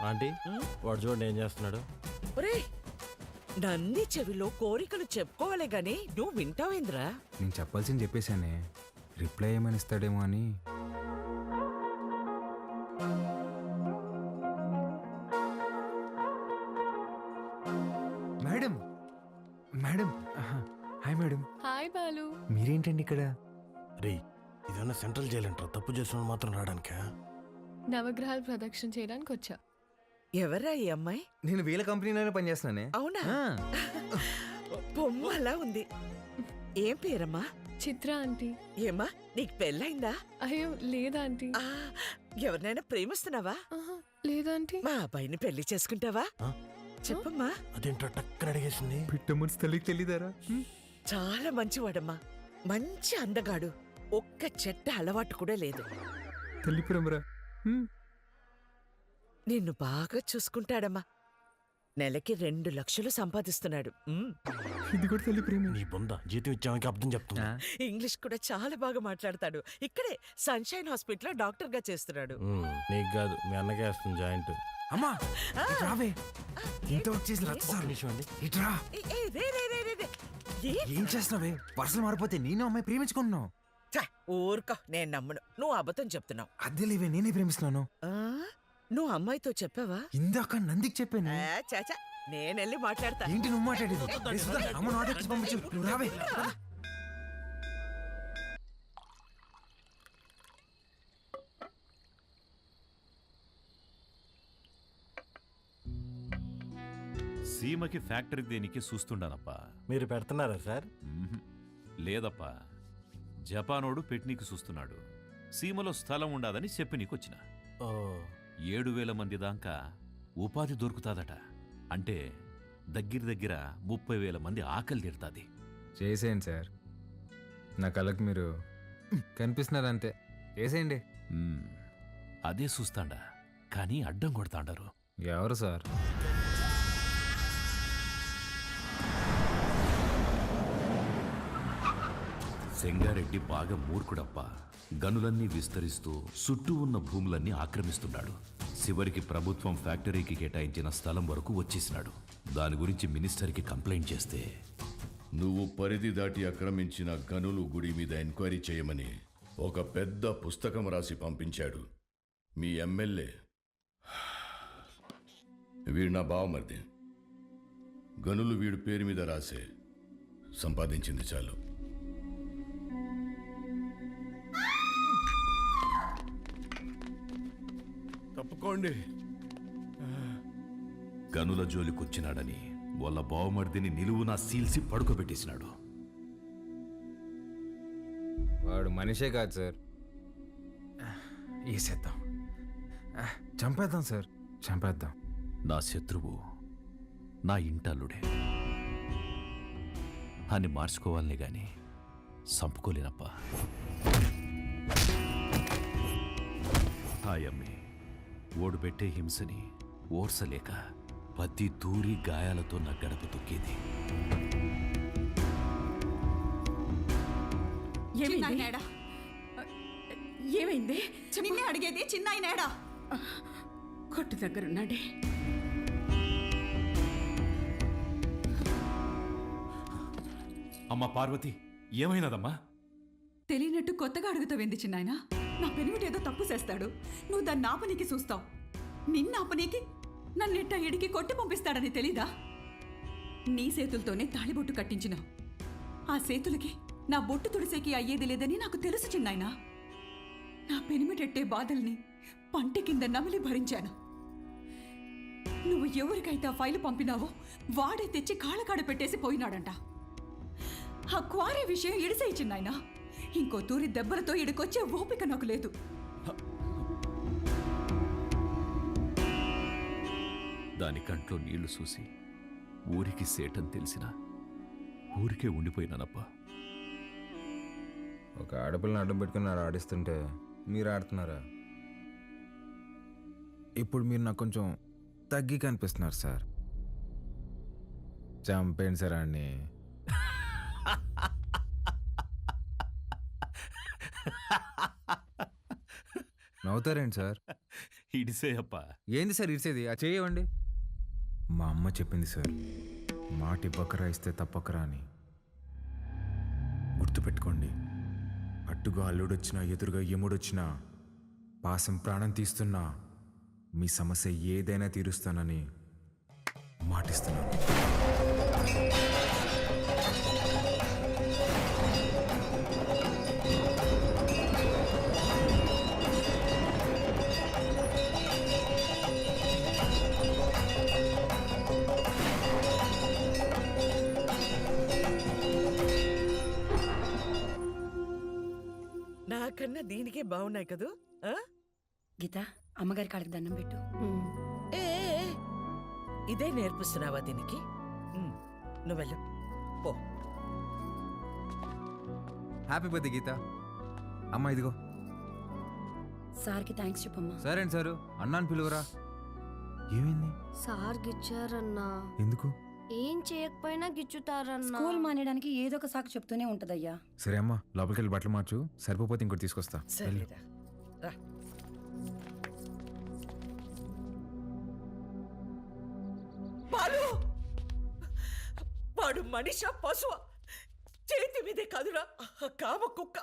Aunty వాడు చూడండి ఏం చేస్తున్నాడు. ఒరేయ్, నంది చెవిలో కోరికలు చెప్పుకోవాలే గాని నువ్వు వింటావేంద్రా? నేను చెప్పాల్సింది చెప్పేశానే, రిప్లై ఏమని ఇస్తాడేమో అని. Madam madam hi madam. Hi Balu. మీరేంటండి ఇక్కడ? రే ఇదన్నా సెంట్రల్ జైలు అంటారా, తప్పు చేసిన మాత్రం రావడానికా? నవగ్రహాలు ప్రదక్షిణ చేయడానికి వచ్చా. ఎవరా ఈ అమ్మాయి? నేను వీళ్ళ కంపెనీలోనే పనిచేస్తున్నానే. అవునా? ఆ, బొమ్మ అలా ఉంది. ఏం పేరమ్మా? చిత్ర ఆంటీ. ఏమ్మా నీకు పెళ్ళైందా? అయ్యో లేదా ఆంటీ. ఆ, ఎవరినైనా ప్రేమిస్తున్నావా? ఆహా, లేదా ఆంటీ. మా అబ్బాయిని పెళ్లి చేసుకుంటావా? ఆ? చెప్పమ్మా. అదేంటో టక్కన అడిగేసింది. పిట్ట మనసు తల్లికి తెలీదారా? చాలా మంచివాడమ్మా, మంచి అందగాడు, ఒక్క చెట్ట అలవాటు కూడా లేదు. తల్లి ప్రేమరా. నిన్ను బాగా చూసుకుంటాడమ్మా. నెలకి 2 లక్షలు సంపాదిస్తున్నాడు. ఇది కూడా తల్లి ప్రేమ. నీ బొంద జీతం ఇచ్చామని అర్థం చెప్తున్నా. ఇంగ్లీష్ కూడా చాలా బాగా మాట్లాడతాడు. ఇక్కడే సన్షైన్ హాస్పిటల్లో డాక్టర్ గా చేస్తున్నాడు. నీకు కాదు, మీ అన్నకే వేస్తుంది జాయింట్. అమ్మా ఇటు రావే. ఇంత వచ్చేసి రచ్చ సార్. నిమిషం అండి. ఇట్రా. ఏం చేస్తున్నావే? పర్సలు మారిపోతే నేను అమ్మాయి ప్రేమించుకుంటున్నావు. ఊరుకో, నేను నమ్మను. నువ్వు అబద్ధం చెప్తున్నావు. అద్దె లేవే, నేనే ప్రేమిస్తున్నాను. ఆ, నువ్వు అమ్మాయితో చెప్పావా? ఇందాక నందికి చెప్పాను. చాచా, నేనెళ్ళి మాట్లాడతా. ఏంటి నువ్వు మాట్లాడేది? రే సుధా, అమ్మ నా ఆటోకి పంపించు. నువ్వు రావే. సీమకి ఫ్యాక్టరీ దేనికి చూస్తుండానప్పా. మీరు పెడుతున్నారా సార్? లేదప్పా, జపానోడు పెట్నీకి చూస్తున్నాడు. సీమలో స్థలం ఉండదని చెప్పి నీకొచ్చిన. ఓ 7,000 మంది దాకా ఉపాధి దొరుకుతాదట. అంటే దగ్గర 30,000 మంది ఆకలి తీరుతాది. చేసేయండి సార్, నా కళ్ళకి మీరు కనిపిస్తున్నారు అంతే. చేసేయండి. అదే చూస్తాండా, కానీ అడ్డం కొడతాండారు. ఎవరు సార్? సెంగారెడ్డి బాగా మూర్ఖుడప్ప. గనులన్నీ విస్తరిస్తూ చుట్టూ ఉన్న భూములన్నీ ఆక్రమిస్తున్నాడు. చివరికి ప్రభుత్వం ఫ్యాక్టరీకి కేటాయించిన స్థలం వరకు వచ్చేసినాడు. దాని గురించి మినిస్టర్కి కంప్లైంట్ చేస్తే, నువ్వు పరిధి దాటి ఆక్రమించిన గనులు గుడి మీద ఎంక్వైరీ చేయమని ఒక పెద్ద పుస్తకం రాసి పంపించాడు మీ ఎమ్మెల్యే. వీడు నా బావమరిది. గనులు వీడు పేరు మీద రాసే సంపాదించింది చాలు. తప్పుకోండి. గనుల జోలికొచ్చినాడని వాళ్ళ బావమర్దిని నిలువునా సీల్సి పడుకోబెట్టేసినాడు. వాడు మనిషే కాదు సార్. వేసేద్దాం, చంపేద్దాం సార్, చంపేద్దాం. నా శత్రువు నా ఇంటల్లుడే అని మార్చుకోవాలనే గాని చంపుకోలేనప్పా. హాయమ్మి ఓడు పెట్టే హింసని ఓర్సలేక పత్తి దూరి గాయాలతో నా గడప తొక్కేది. ఏమైంది? నిన్నే అడిగేది. చిన్నాయనేడా? కొట్టు దగ్గరున్నాడే. అమ్మా పార్వతి, ఏమైనదమ్మా? తెలియనట్టు కొత్తగా అడుగుతావేంది చిన్నాయన? నా పెనిమిటేదో తప్పు చేస్తాడు, నువ్వు దాన్ని ఆపనీకి చూస్తావు. నిన్న ఆపనీకి నన్నెట్ట ఎడికి కొట్టి పంపిస్తాడని తెలీదా? నీ చేతులతోనే తాళిబొట్టు కట్టించినావు. ఆ చేతులకి నా బొట్టు తుడిసేకి అయ్యేది లేదని నాకు తెలుసు చిన్నాయన. నా పెనిమిటెట్టే బాధల్ని పంటి కింద నమిలి భరించాను. నువ్వు ఎవరికైతే ఆ ఫైలు పంపినావో వాడే తెచ్చి కాళ్ళకాడ పెట్టేసి పోయినాడంట. ఆ క్వారీ విషయం ఇడిసేయి చిన్నాయన. ఇంకో తూరి దెబ్బలతో ఇడికొచ్చే ఓపిక నాకు లేదు. దాని కంట్లో నీళ్లు చూసి ఊరికి సేటని తెలిసినా ఊరికే ఉండిపోయినానప్పా. ఒక ఆడపిల్లని అడ్డం పెట్టుకుని ఆడిస్తుంటే మీరు ఆడుతున్నారా? ఇప్పుడు మీరు నాకు కొంచెం తగ్గి కనిపిస్తున్నారు సార్. చంపేయండి సార్ అన్ని. నవ్వుతారేంటి సార్? ఇడిసేయప్పా. ఏంది సార్ ఇరిసేది? ఆ చేయవండి. మా అమ్మ చెప్పింది సార్, మాట ఇవ్వకరా ఇస్తే తప్పకరా అని. గుర్తుపెట్టుకోండి, అట్టుగా అల్లుడొచ్చినా ఎదురుగా యముడొచ్చినా పాసం ప్రాణం తీస్తున్నా మీ సమస్య ఏదైనా తీరుస్తానని మాటిస్తున్నాను. నాకన్నా దీనికే బాగున్నాయి కదూ ఆ? గీత అమ్మగారి కాళ్ళకి దండం పెట్టు. ఏ ఏ, ఏ, ఇదే నేర్పిస్తున్నావా దీనికి? నువ్వెళ్ళు పో. హ్యాపీ బర్త్డే గీత. అమ్మ ఇదిగో. సార్కి థ్యాంక్స్ చెప్పమ్మా. సరే అండి సారు, అన్నాను పిలువరా. ఏమైంది? సార్ గిచ్చారన్నా. ఎందుకు? ఏం చేయకపోయినా గిచ్చుతారన్నా. స్కూల్ మానేయడానికి ఏదో ఒక సాకు చెప్తూనే ఉంటదయ్యా. సరే అమ్మా, లోపలికి వెళ్ళి బట్టలు మార్చు, సరిపోతే ఇంకోటి తీసుకొస్తా. వెళ్ళు. సరేరా రా. బాలు, వాడు మనిష పశువ? చేతి మీదే కాదురా ఆ కామ కుక్క.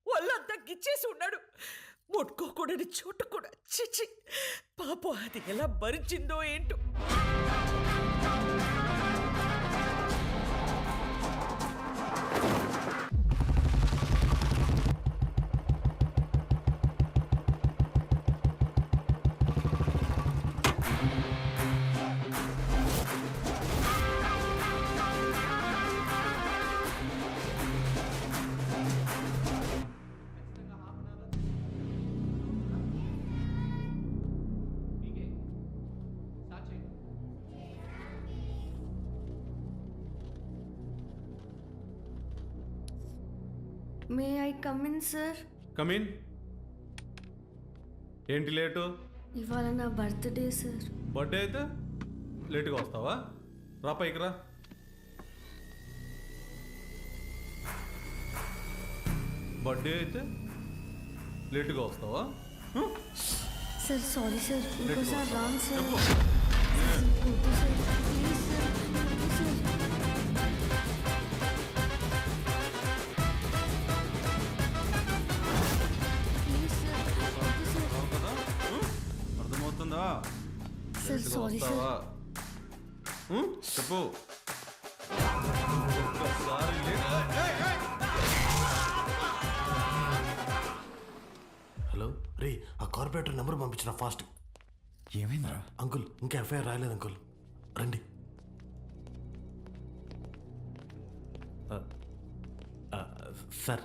ఒళ్ళంతా గిచ్చేసి ఉన్నాడు. ముట్టుకోకూడని చోటు కూడా. చిచి, పాపం అది ఎలా భరించిందో ఏంటో. May I come in sir? Come in. ఏంటి లేటు? ఇవాళ నా బర్త్డే సార్. బర్త్డే అయితే లేటుగా వస్తావా? రా పైకి రా. బర్త్డే అయితే లేటుగా వస్తావా? సార్ సారీ సార్, ఇంకోసారి రాంగ్ సార్. చెప్పు. వద్దు సార్, ప్లీజ్ సార్, వద్దు సార్. ప్లీజ్ సార్, వద్దు సార్. రావు కదా? అర్థమవుతుందా? సార్ లేటుగా సారీ సార్. వస్తావా? చెప్పు. ఒక్కసారి హలో రే, ఆ కార్పొరేటర్ నెంబర్ పంపించిన ఫాస్ట్. ఏమైందిరా? అంకుల్ ఇంకా ఎఫ్ఐఆర్ రాయలేదు అంకుల్, రండి. Sir,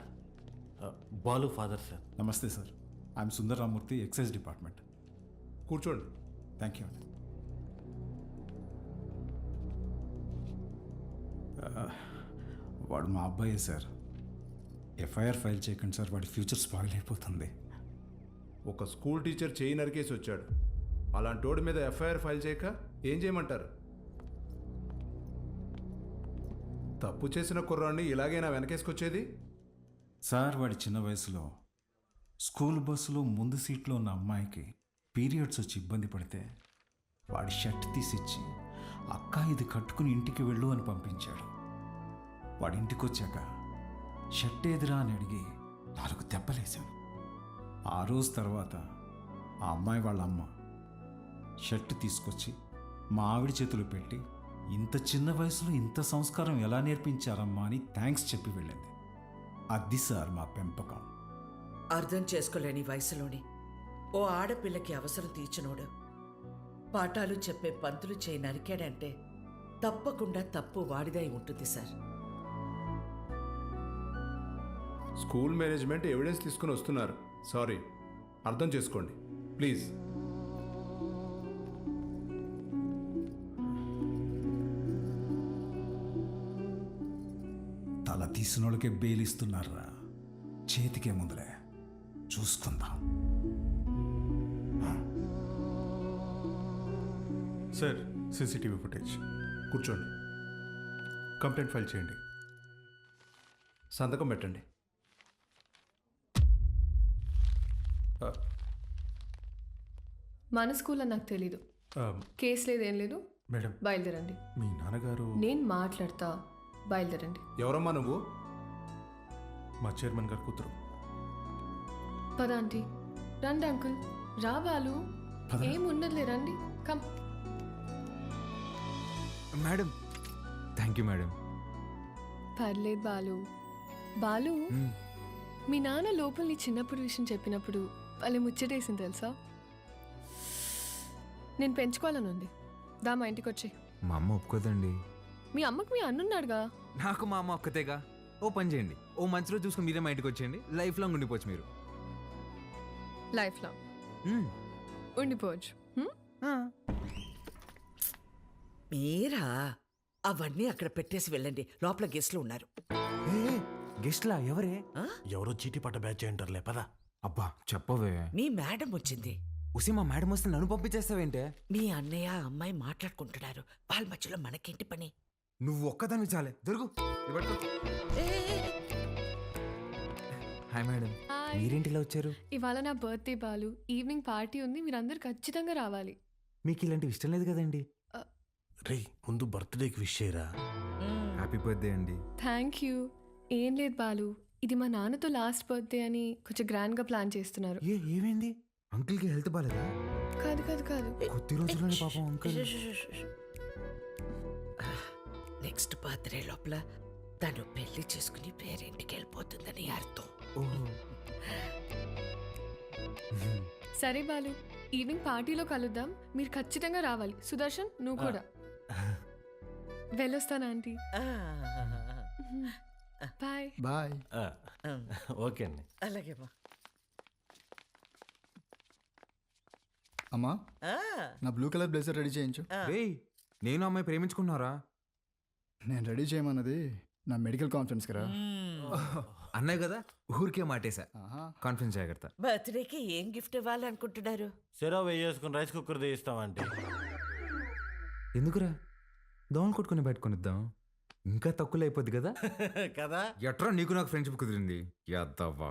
Balu father sir. నమస్తే sir, I'm Sundar Ramurthy, excise department. కూర్చోండి. థ్యాంక్ యూ అండి. వాడు మా అబ్బాయే సార్. ఎఫ్ఐఆర్ ఫైల్ చేయకండి సార్, వాడి ఫ్యూచర్ స్పాయిల్ అయిపోతుంది. ఒక స్కూల్ టీచర్ చేయి నరికేసి వచ్చాడు. అలాంటి వాడి మీద ఎఫ్ఐఆర్ ఫైల్ చేయక ఏం చేయమంటారు? తప్పు చేసిన కుర్రాన్ని ఇలాగైనా వెనకేసుకొచ్చేది? సార్ వాడి చిన్న వయసులో స్కూల్ బస్సులో ముందు సీట్లో ఉన్న అమ్మాయికి పీరియడ్స్ వచ్చి ఇబ్బంది పడితే వాడి షర్ట్ తీసిచ్చి, అక్క ఇది కట్టుకుని ఇంటికి వెళ్ళు అని పంపించాడు. వాడి ఇంటికి వచ్చాక షర్ట్ ఏదిరా అని అడిగి 4 దెబ్బలేశాను. ఆ రోజు తర్వాత ఆ అమ్మాయి వాళ్ళ అమ్మ షర్ట్ తీసుకొచ్చి మా ఆవిడ చేతులు పెట్టి, ఇంత చిన్న వయసులో ఇంత సంస్కారం ఎలా నేర్పించారమ్మా అని థ్యాంక్స్ చెప్పి వెళ్ళింది. అది సార్ మా పెంపకం. అర్థం చేసుకోలేని వయసులోని ఓ ఆడపిల్లకి అవసరం తీర్చినోడు పాఠాలు చెప్పే పంతులు చేయి నరికాడంటే తప్పకుండా తప్పు వాడిదై ఉంటుంది సార్. స్కూల్ మేనేజ్మెంట్ ఎవిడెన్స్ తీసుకుని వస్తున్నారు. సారీ, అర్థం చేసుకోండి ప్లీజ్. తల తీసిన వాళ్ళకే బెయిలిస్తున్నారా? చేతికే ముందులే, చూసుకుందాం. Sir, CCTV footage. కూర్చోండి. కంప్లైంట్ ఫైల్ చేయండి. సంతకం పెట్టండి. మన స్కూల్ అని నాకు తెలీదు. కేసు లేదు, ఏం లేదు. మేడం బయలుదేరండి. మీ నాన్నగారు నేను మాట్లాడతా, బయలుదేరండి. ఎవరమ్మా నువ్వు? మా చైర్మన్ గారు కూతురు. పద ఆంటీ. రండి అంకుల్. రా బాలు. పద. ఏం ఉండదులే, రండి. Come. Madam thank you madam. పర్లేదు బాలు. బాలు, మీ నాన్న లోపల నీ చిన్నప్పుడు విషయం చెప్పినప్పుడు వాళ్ళే ముచ్చటేసింది తెలుసా? నేను పెంచుకోవాలని ఉంది. దా మా ఇంటికి వచ్చి. మా అమ్మ ఒప్పుకోదండి. మీ అమ్మకు మీ అన్నున్నాడుగా. నాకు మా అమ్మ ఒక్కతేగా. ఓ పని చేయండి, ఓ మంచి రోజు చూసుకుని మీరే మా ఇంటికి వచ్చేయండి. లైఫ్ లాంగ్ ఉండిపోవచ్చు మీరు. Life long ఉండిపోవచ్చు. మీరా అవన్నీ అక్కడ పెట్టేసి వెళ్ళండి, లోపల గెస్ట్లు ఉన్నారు. గెస్ట్లా? ఎవరే? ఎవరో చీటీ పట్ట బ్యాచ్ అంటారులే పదా. అబ్బా చెప్పవే. మీ మేడం వచ్చింది. ఉసి మా మేడం వస్తే నన్ను పంపించేస్తావేంటే? మీ అన్నయ్య అమ్మాయి మాట్లాడుకుంటున్నారు, వాళ్ళ మధ్యలో మనకేంటి పని? నువ్వు ఒక్కదాన్ని చాలే. దొరుకు. Hi madam. హాయ్. మీరేంటి ఇలా వచ్చారు? ఇవాళ నా బర్త్డే బాలు. ఈవినింగ్ పార్టీ ఉంది, మీరందరూ ఖచ్చితంగా రావాలి. మీకు ఇలాంటివి ఇష్టం లేదు కదండి. రే ముందు బర్త్డేకి విష్ చేయరా. హ్యాపీ బర్త్డే అండి. Thank you. ఏం లేదు బాలు, ఇది మా నాన్నతో లాస్ట్ బర్త్డే అని కొంచెం గ్రాండ్గా ప్లాన్ చేస్తున్నారు. ఏమైంది? అంకుల్కి హెల్త్ బాలేదా? కాదు కాదు కాదు. కొద్ది రోజుల్లోనే పాపం అంకుల్. నెక్స్ట్ బర్త్డే లోపల తను పెళ్లి చేసుకుని పేరింటికి వెళ్ళిపోతుందని అర్థం. ఓహో. సరే బాలు, ఈవినింగ్ పార్టీలో కలుద్దాం. మీరు ఖచ్చితంగా రావాలి. సుదర్శన్, నువ్వు కూడా. వెళ్ళొస్తాను ఆంటీ. బాయ్. బాయ్. ఓకే అండి. అలాగేమా. అమ్మా నా బ్లూ కలర్ బ్లేజర్ రెడీ చేయించు. రేయ్, నేను అమ్మాయి ప్రేమించుకున్నారా? నేను రెడీ చేయమన్నది నా మెడికల్ కాన్ఫరెన్స్ కదా. అన్నయ్య కదా, ఊరికే మాటేశా. కాన్ఫిడెన్స్ జాగ్రత్త. బర్త్డేకి ఏం గిఫ్ట్ ఇవ్వాలనుకుంటున్నారు? సెరవ్ వేసుకుని రైస్ కుక్కర్ తీస్తామంటే. ఎందుకురా? దోమలు కొట్టుకుని పెట్టుకునిద్దాం, ఇంకా తక్కువ అయిపోద్ది కదా. కదా. ఎట్రా నీకు నాకు ఫ్రెండ్షిప్ కుదిరింది. యాదవ్వా.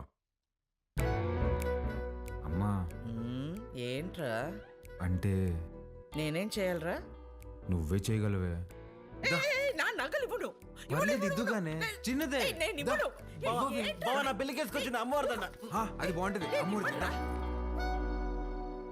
అమ్మా ఏంట్రా? అంటే నేనేం చేయాలరా? నువ్వే చేయగలవే. నా నగలు ఇవ్వను. పర్లేదు, ఇద్దుగానే. చిన్నదే. నేను ఇవ్వను. బావ నా పెళ్ళికేసుకొచ్చింది అమ్మవారిదన్న. అది బాగుంటది. అమ్మూరి